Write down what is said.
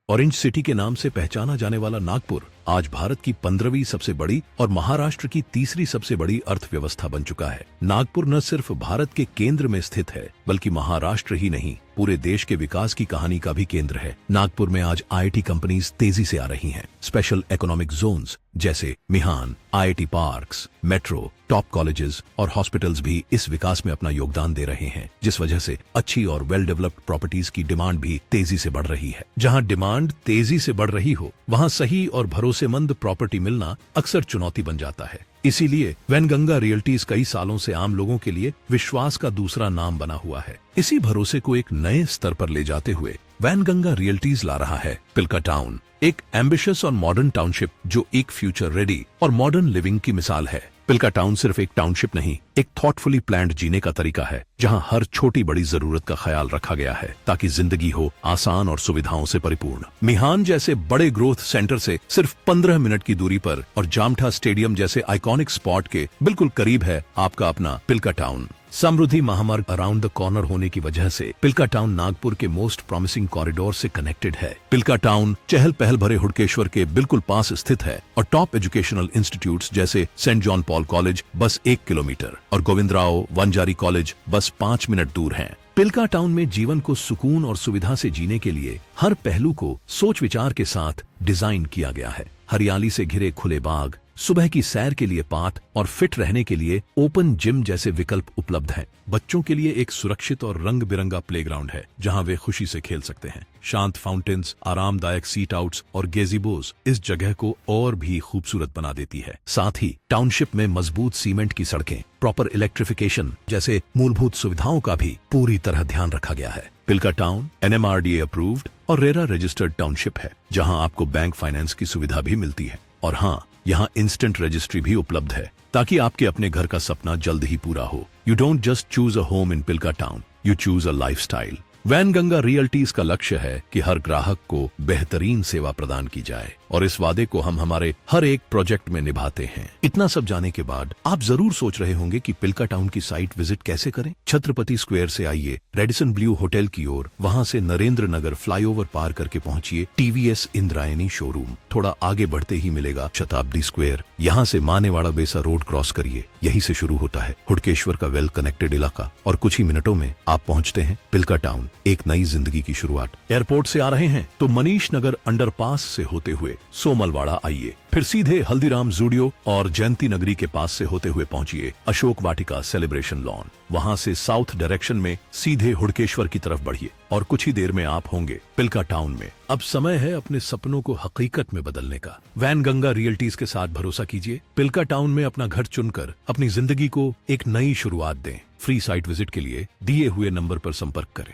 Orange city के नाम से पहचाना जाने वाला नागपुर आज भारत की 15वीं सबसे बड़ी और महाराष्ट्र की तीसरी सबसे बड़ी अर्थव्यवस्था बन चुका है। नागपुर न सिर्फ भारत के केंद्र में स्थित है बल्कि महाराष्ट्र ही नहीं पूरे देश के विकास की कहानी का भी केंद्र है। नागपुर में आज आईआईटी कंपनीज तेजी से आ रही हैं। स्पेशल इकोनॉमिक जोन्स जैसे Mihan, IIT parks, metro, top colleges और हॉस्पिटल्स भी इस विकास में अपना योगदान दे रहे हैं, जिस वजह से अच्छी और वेल डेवलप्ड प्रॉपर्टीज की डिमांड भी तेजी से बढ़ रही है। जहां डिमांड तेजी से बढ़ रही हो वहां सही और भरोसेमंद प्रॉपर्टी मिलना अक्सर चुनौती बन जाता है। इसीलिए वैनगंगा रियल्टीज कई सालों से आम लोगों के लिए विश्वास का दूसरा नाम बना हुआ है। इसी भरोसे को एक नए स्तर पर ले जाते हुए वैनगंगा रियल्टीज ला रहा है पिल्का टाउन, एक एम्बिशियस और मॉडर्न टाउनशिप जो एक फ्यूचर रेडी और मॉडर्न लिविंग की मिसाल है। पिल्का टाउन सिर्फ एक टाउनशिप नहीं, एक थॉटफुली प्लान्ड जीने का तरीका है, जहां हर छोटी बड़ी जरूरत का ख्याल रखा गया है ताकि जिंदगी हो आसान और सुविधाओं से परिपूर्ण। मिहान जैसे बड़े ग्रोथ सेंटर से सिर्फ 15 मिनट की दूरी पर और जामठा स्टेडियम जैसे आइकॉनिक स्पॉट के बिल्कुल करीब है आपका अपना पिल्का टाउन। समृद्धि महामार्ग अराउंड द कॉर्नर होने की वजह से पिल्का टाउन नागपुर के मोस्ट प्रॉमिसिंग कॉरिडोर से कनेक्टेड है। पिल्का टाउन चहल पहल भरे हुडकेश्वर के बिल्कुल पास स्थित है और टॉप एजुकेशनल इंस्टीट्यूट्स जैसे सेंट जॉन पॉल कॉलेज बस 1 किलोमीटर और गोविंदराव वंजारी कॉलेज बस 5 मिनट दूर हैं। पिल्का टाउन में जीवन को सुकून और सुविधा से जीने के लिए हर पहलू को सोच विचार के साथ डिजाइन किया गया है। हरियाली से घिरे खुले बाग, सुबह की सैर के लिए पार्क और फिट रहने के लिए ओपन जिम जैसे विकल्प उपलब्ध हैं। बच्चों के लिए एक सुरक्षित और रंग बिरंगा प्लेग्राउंड है जहां वे खुशी से खेल सकते हैं। शांत फाउंटेन्स, आरामदायक सीट आउट्स और गेजीबोज इस जगह को और भी खूबसूरत बना देती है। साथ ही टाउनशिप में मजबूत सीमेंट की सड़कें, प्रॉपर इलेक्ट्रिफिकेशन जैसे मूलभूत सुविधाओं का भी पूरी तरह ध्यान रखा गया है। पिल्का टाउन एनएमआरडीए अप्रूव्ड और रेरा रजिस्टर्ड टाउनशिप है, जहां आपको बैंक फाइनेंस की सुविधा भी मिलती है। और हाँ, यहाँ इंस्टेंट रजिस्ट्री भी उपलब्ध है ताकि आपके अपने घर का सपना जल्द ही पूरा हो। You don't just choose a home in Pilka town, you choose a lifestyle. Wainganga realties का लक्ष्य है कि हर ग्राहक को बेहतरीन सेवा प्रदान की जाए और इस वादे को हम हमारे हर एक प्रोजेक्ट में निभाते हैं। इतना सब जाने के बाद आप जरूर सोच रहे होंगे कि पिल्का टाउन की साइट विजिट कैसे करें। छत्रपति स्क्वायर से आइए रेडिसन ब्लू होटल की ओर, वहां से नरेंद्र नगर फ्लाईओवर पार करके पहुंचिए टीवीएस इंद्रायणी शोरूम। थोड़ा आगे बढ़ते ही मिलेगा शताब्दी स्क्वायर। यहाँ से मानेवाड़ा बेसा रोड क्रॉस करिए, यही से शुरू होता है हुडकेश्वर का वेल कनेक्टेड इलाका और कुछ ही मिनटों में आप पहुंचते हैं पिल्का टाउन, एक नई जिंदगी की शुरुआत। एयरपोर्ट से आ रहे हैं तो मनीष नगर अंडरपास से होते हुए सोमलवाड़ा आइए, फिर सीधे हल्दीराम जूडियो और जयंती नगरी के पास से होते हुए पहुंचिए अशोक वाटिका सेलिब्रेशन लॉन। वहां से साउथ डायरेक्शन में सीधे हुडकेश्वर की तरफ बढ़िए और कुछ ही देर में आप होंगे पिल्का टाउन में। अब समय है अपने सपनों को हकीकत में बदलने का। वैनगंगा रियल्टीज के साथ भरोसा कीजिए। पिल्का टाउन में अपना घर चुनकर अपनी जिंदगी को एक नई शुरुआत दें। फ्री साइट विजिट के लिए दिए हुए नंबर पर संपर्क करें।